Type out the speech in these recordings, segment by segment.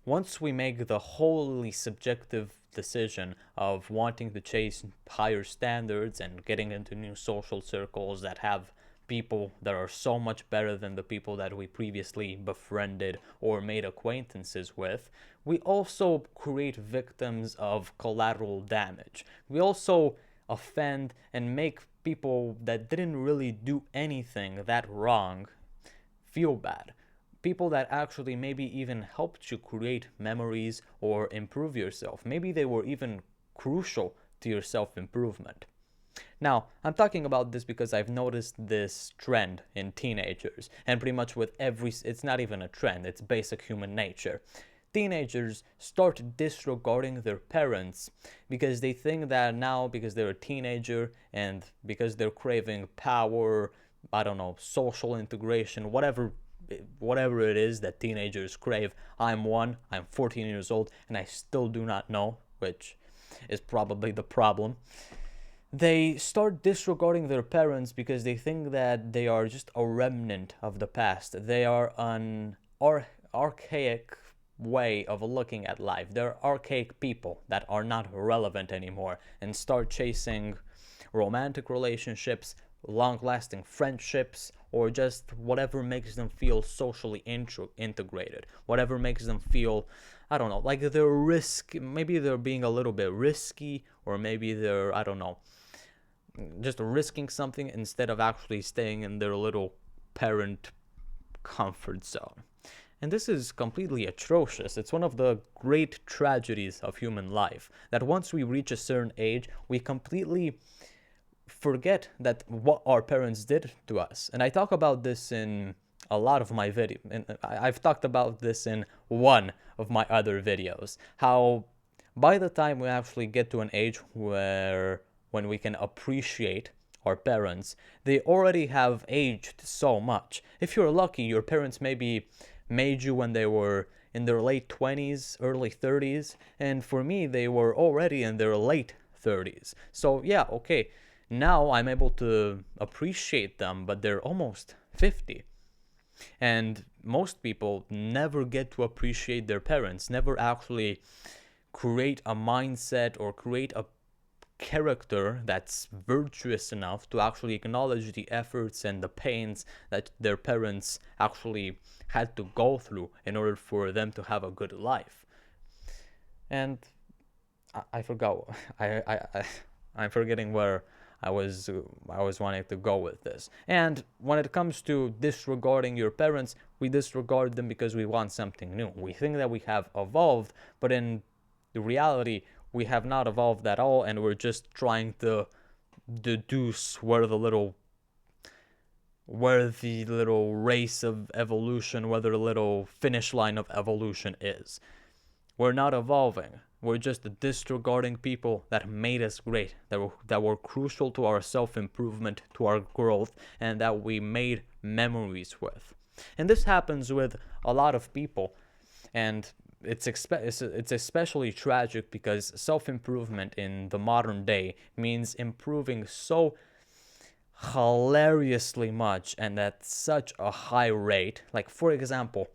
once we make the wholly subjective decision of wanting to chase higher standards and getting into new social circles that have people that are so much better than the people that we previously befriended or made acquaintances with, we also create victims of collateral damage. We also offend and make people that didn't really do anything that wrong feel bad. People that actually maybe even helped you create memories or improve yourself. Maybe they were even crucial to your self improvement. Now, I'm talking about this because I've noticed this trend in teenagers, and pretty much with it's not even a trend, it's basic human nature. Teenagers start disregarding their parents because they think that now, because they're a teenager and because they're craving power, I don't know, social integration, whatever it is that teenagers crave. I'm 14 years old, and I still do not know, which is probably the problem. They start disregarding their parents because they think that they are just a remnant of the past. They are an archaic way of looking at life. They're archaic people that are not relevant anymore and start chasing romantic relationships, long-lasting friendships, or just whatever makes them feel socially integrated, whatever makes them feel, I don't know, like maybe they're being a little bit risky, or maybe they're, I don't know, just risking something instead of actually staying in their little parent comfort zone. And this is completely atrocious. It's one of the great tragedies of human life, that once we reach a certain age, we completely forget that what our parents did to us. And I talk about this in a lot of my videos, and I've talked about this in one of my other videos, how by the time we actually get to an age when we can appreciate our parents, they already have aged so much. If you're lucky, your parents maybe made you when they were in their late 20s, early 30s, and for me, they were already in their late 30s. So yeah, okay, now I'm able to appreciate them, but they're almost 50. And most people never get to appreciate their parents, never actually create a mindset or create a character that's virtuous enough to actually acknowledge the efforts and the pains that their parents actually had to go through in order for them to have a good life. And I forgot. I'm forgetting where I was wanting to go with this. And when it comes to disregarding your parents, we disregard them because we want something new. We think that we have evolved, but in reality, we have not evolved at all, and we're just trying to deduce where the little race of evolution, where the little finish line of evolution is. We're not evolving. We're just disregarding people that made us great, that were crucial to our self-improvement, to our growth, and that we made memories with. And this happens with a lot of people, and it's especially tragic because self-improvement in the modern day means improving so hilariously much and at such a high rate. Like, for example,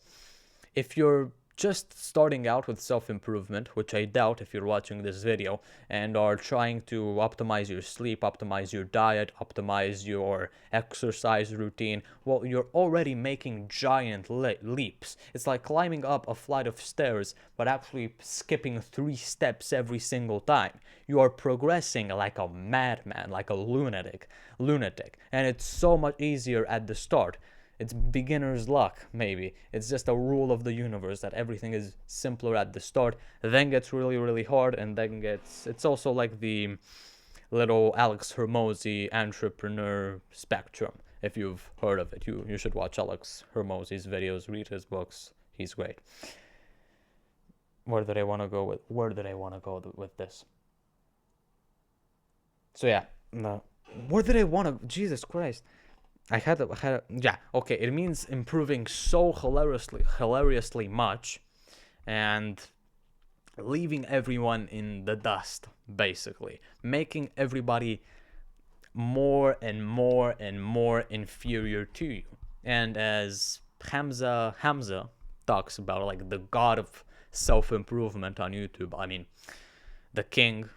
if you're just starting out with self-improvement, which I doubt if you're watching this video, and are trying to optimize your sleep, optimize your diet, optimize your exercise routine, well, you're already making giant leaps. It's like climbing up a flight of stairs, but actually skipping 3 steps every single time. You are progressing like a madman, like a lunatic, and it's so much easier at the start. It's beginner's luck, maybe. It's just a rule of the universe that everything is simpler at the start, then gets really, really hard, and then it's also like the little Alex Hormozy entrepreneur spectrum. If you've heard of it, you should watch Alex Hormozy's videos, read his books. He's great. Where did I want to go with this? So yeah, no. Where did I want to? Jesus Christ. Yeah, okay, it means improving so hilariously much and leaving everyone in the dust, basically. Making everybody more and more and more inferior to you. And as Hamza talks about, like the god of self-improvement on YouTube. I mean, the king,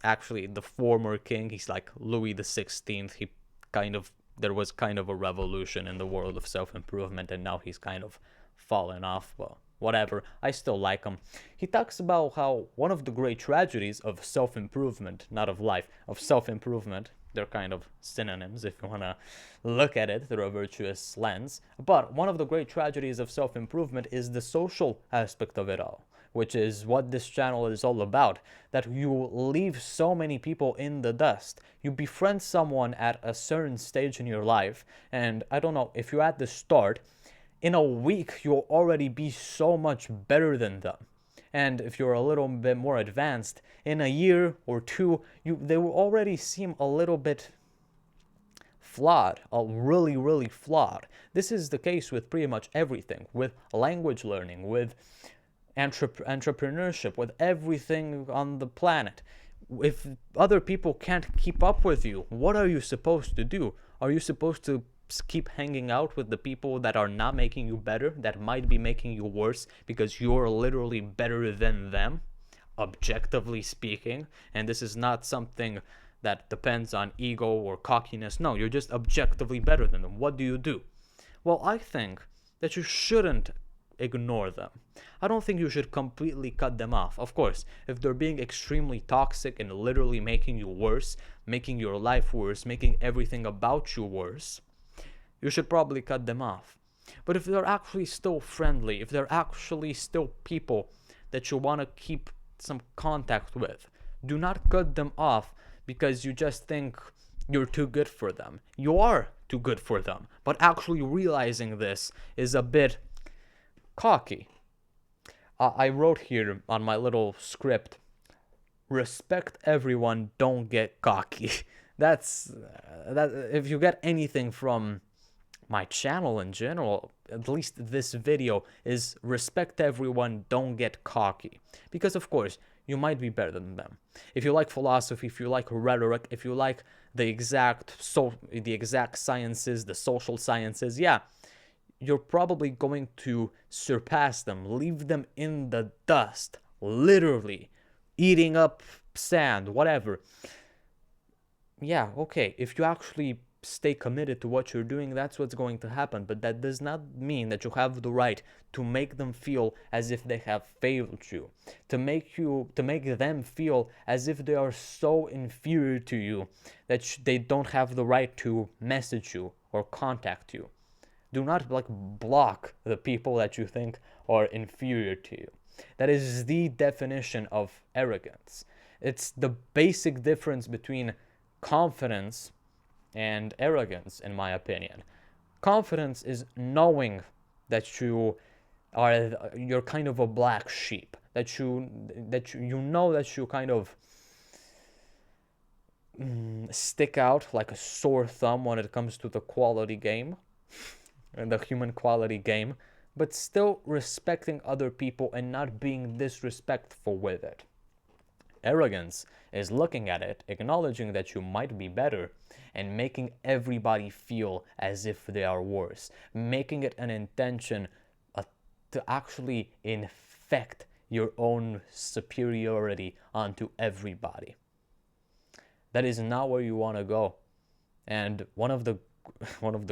actually the former king, he's like Louis the 16th. There was kind of a revolution in the world of self-improvement, and now he's kind of fallen off. Well, whatever, I still like him. He talks about how one of the great tragedies of self-improvement, not of life, of self-improvement, they're kind of synonyms if you want to look at it through a virtuous lens, but one of the great tragedies of self-improvement is the social aspect of it all, which is what this channel is all about, that you leave so many people in the dust. You befriend someone at a certain stage in your life, and I don't know, if you're at the start, in a week you'll already be so much better than them. And if you're a little bit more advanced, in a year or two, they will already seem a little bit flawed, really, really flawed. This is the case with pretty much everything, with language learning, with entrepreneurship, with everything on the planet. If other people can't keep up with you, what are you supposed to do? Are you supposed to keep hanging out with the people that are not making you better, that might be making you worse because you're literally better than them, objectively speaking? And this is not something that depends on ego or cockiness. No, you're just objectively better than them. What do you do? Well, I think that you shouldn't ignore them. I don't think you should completely cut them off. Of course, if they're being extremely toxic and literally making you worse, making your life worse, making everything about you worse, you should probably cut them off. But if they're actually still friendly, if they're actually still people that you want to keep some contact with, do not cut them off because you just think you're too good for them. You are too good for them, but actually realizing this is a bit cocky. I wrote here on my little script, respect everyone, don't get cocky. That if you get anything from my channel in general, at least this video, is respect everyone, don't get cocky. Because of course, you might be better than them. If you like philosophy, if you like rhetoric, if you like the exact sciences, the social sciences, yeah, you're probably going to surpass them, leave them in the dust, literally, eating up sand, whatever. Yeah, okay, if you actually stay committed to what you're doing, that's what's going to happen. But that does not mean that you have the right to make them feel as if they have failed you, to make them feel as if they are so inferior to you that they don't have the right to message you or contact you. Do not block the people that you think are inferior to you. That is the definition of arrogance. It's the basic difference between confidence and arrogance, in my opinion. Confidence is knowing that you're kind of a black sheep, that you know that you kind of stick out like a sore thumb when it comes to the quality game, and the human quality game, but still respecting other people and not being disrespectful with it. Arrogance is looking at it, acknowledging that you might be better, and making everybody feel as if they are worse, making it an intention to actually infect your own superiority onto everybody. That is not where you want to go. And one of the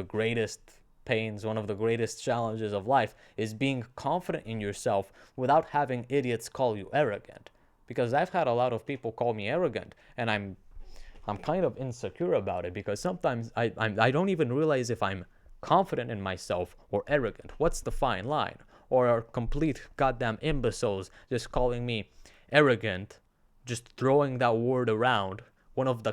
greatest pains, one of the greatest challenges of life is being confident in yourself without having idiots call you arrogant. Because I've had a lot of people call me arrogant, and I'm kind of insecure about it, because sometimes I don't even realize if I'm confident in myself or arrogant. What's the fine line? Or are complete goddamn imbeciles just calling me arrogant, just throwing that word around, one of the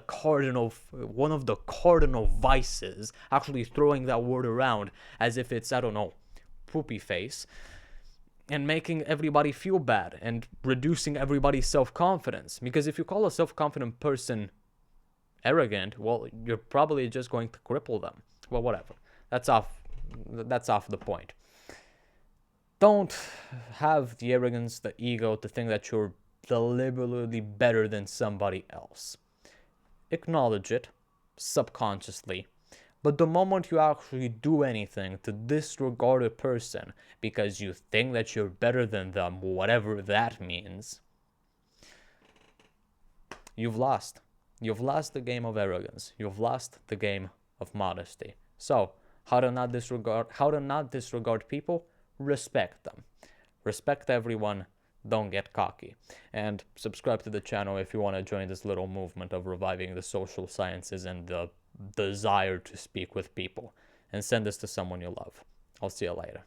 cardinal vices, actually throwing that word around as if it's, I don't know, poopy face, and making everybody feel bad and reducing everybody's self-confidence. Because if you call a self-confident person arrogant, well, you're probably just going to cripple them. Well, whatever. That's off the point. Don't have the arrogance, the ego to think that you're deliberately better than somebody else. Acknowledge it subconsciously, But the moment you actually do anything to disregard a person because you think that you're better than them, whatever that means, you've lost. You've lost the game of arrogance. You've lost the game of modesty. So, how to not disregard people? Respect them. Respect everyone. Don't get cocky. And subscribe to the channel if you want to join this little movement of reviving the social sciences and the desire to speak with people. And send this to someone you love. I'll see you later.